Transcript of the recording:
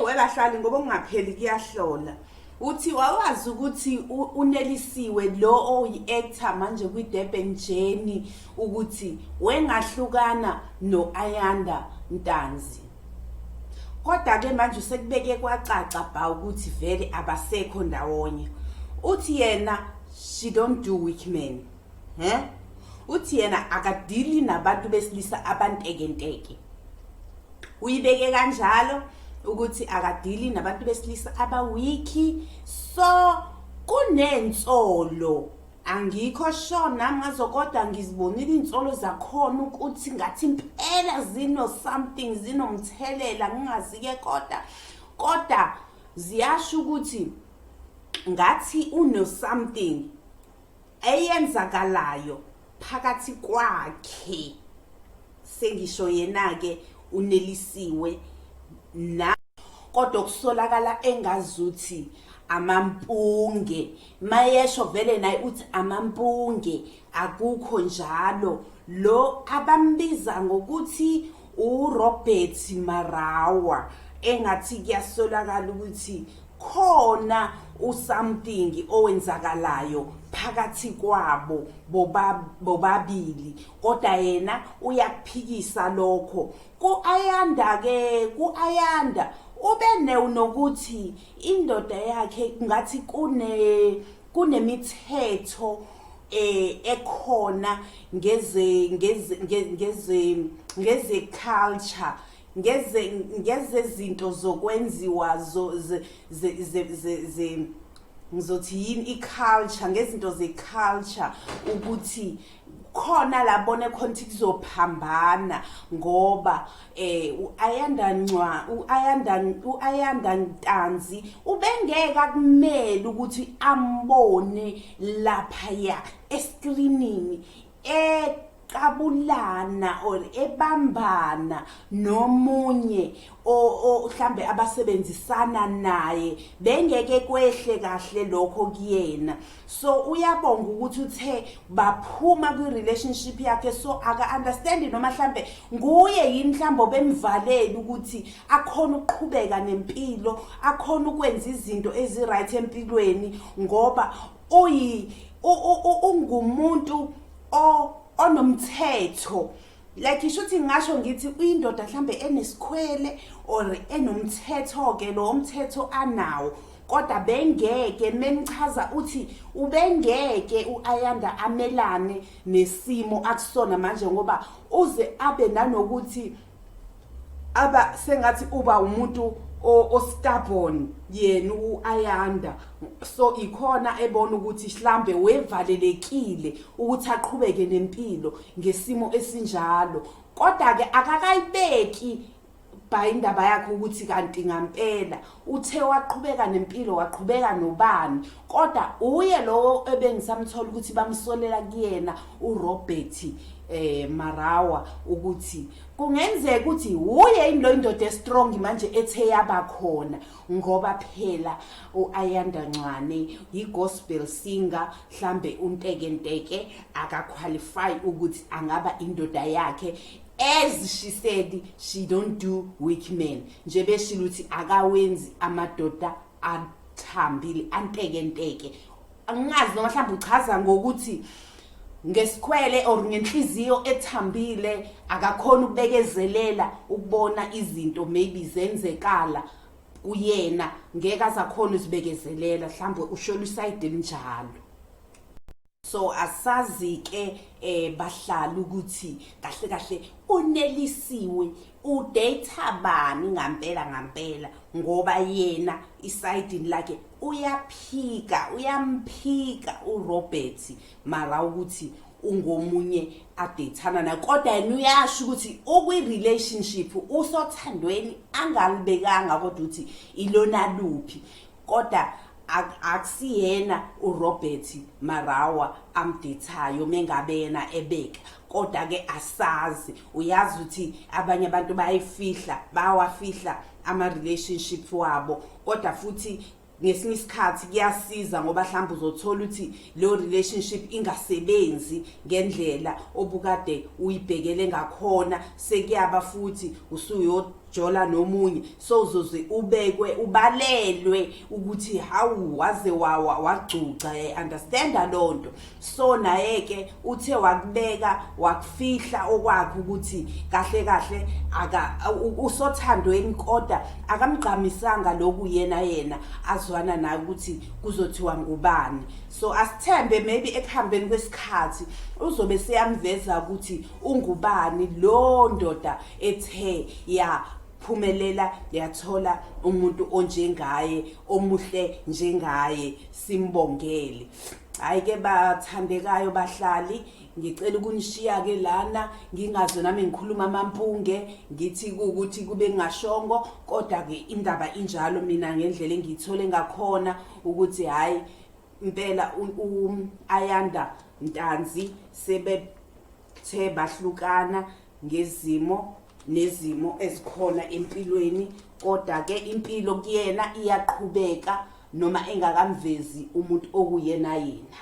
webahlali ngoba ungapheli kuyahlola. Uthi wawazi ukuthi unelisiwe lo oyi-actor manje kwi-Durban Journey ukuthi wengahlukana no Ayanda Ntanzi. Kodwa ke manje usekubeke kwacaca ba ukuthi vele abasekho ndawonye. Uthi yena she don't do weak men. Uthi yena akadili nabantu besilisa abantekenteke. Uyibeke kanjalo ukuthi akadili nabantu besilisa abawiki, so kunensolo angikho sure nami ngazokodwa ngizibonile insolo zakhona ukuthi ngathi impela zino something zinomthelela ngingazike kodwa ziyasho ukuthi ngathi uno something eyenzakalayo phakathi kwakhe. Sengisho yena ke unelisiwe na kodwa kusolakala engazuthi amampunge mayesho vele naye uthi amampunge akukho njalo lo abambiza ngokuthi uRobert Marawa engathi kuyasolakala ukuthi khona something owenzakalayo phakathi kwabo bobabili kodwa yena uyakuphikisa lokho. Ku-Ayanda ube nokuthi indoda yakhe ngathi kunemithetho ekhona ngeze culture ngeze zinto zokwenziwa ngizothi yini iculture ngezinto zeculture ukuthi khona labone khonti kuzophambana ngoba uAyanda Ntanzi ubengeka kumele ukuthi ambone lapha ya escreenini kabulana or ebambana nomunye mhlambe abasebenzisana naye bengeke kwehle kahle lokho kuyena. So uyabonga ukuthi uthe baphuma kwi relationship yakhe, so aka understand noma mhlambe nguye yini mhlambe bemvaleli ukuthi akhona ukuqhubeka nempilo, akhona ukwenza izinto ezi right empilweni ngoba ungumuntu onomthetho. Like ishuthi ngasho ngithi uyindoda mhlambe enesikhwele or enomthetho ke lo umthetho anawo, kodwa bengeke memchaza uthi ubengeke uAyanda amelane nesimo akusona manje ngoba uze abe nanokuthi aba sengathi uba umuntu stubborn yena uAyanda. So ikhona ebona ukuthi mhlambe wevalelekile ukuthi aqhubeke nempilo ngesimo esinjalo, kodwa ke akakayibeki indaba yakhe ukuthi kanti ngampela uthe waqhubeka nempilo, waqhubeka nobani, kodwa uye lo ebengisamthola ukuthi bamsolela kuyena uRobert Marawa ukuthi kungenzeka ukuthi uye lo indoda strong manje ethe yaba khona ngoba phela uAyanda Ncwane igospel singer, mhlambe untekenteke akaqualify ukuthi angaba indoda yakhe. As she said, she don't do weak men. Nje beshilo uthi akawenzi amadoda athambile antekenteke. Angazi noma mhlawumbe uchaza ngokuthi ngesikhwele or ngenhliziyo ethambile akakhona ukubekezelela ukubona izinto maybe zenzekala kuyena, ngeke azakhona uzibekezelela mhlawumbe ushola uside elinjalo. So asazi ke bahlala ukuthi kahle unelisiwe udata bani ngampela ngoba yena iside lakhe uyamphika uRobert Mara ukuthi ungomunye adatana na, kodwa yena uyasho ukuthi okwi relationship usothandweni angalibekanga kodwa uthi ilona luphi, kodwa akusiyena uRobert Marawa amdethayo mengabe yena ebeka. Kodwa ke asazi, uyazi ukuthi abanye abantu bawafihla ama relationship wabo, kodwa futhi ngesinye isikhathi kuyasiza ngoba mhlawumbe uzothola ukuthi lo relationship ingasebenzi ngendlela obukade uyibhekele ngakhona, sekuyaba futhi jola nomunye so uzoze ubekwe ubalelwe ukuthi hawu waze wagcuca understanda lonto so naye ke uthe wakubeka wakufihla okwakhe ukuthi kahle kahle usothandweni kodwa akamgqamisanga lokhu yena azwana naye ukuthi kuzothiwa ngubani so asithembe maybe ekuhambeni kwesikhathi uzobe seyamveza ukuthi ungubani lo ndoda ethe phumelela yathola umuntu onjengaye omuhle njengaye simbongele hayi ke bathandekayo bahlali ngicela ukunishiya ke lana ngingazo nami ngikhuluma amampunge ngithi ukuthi kube ngashongo kodwa ke indaba injalo mina ngendlela engithole ngakhona ukuthi hayi impela Ayanda Ntanzi sebethe bahlukana nezimo ezikhona empilweni kodwa ke impilo kuyena iyaqhubeka noma engakamvezi umuntu okuyena yena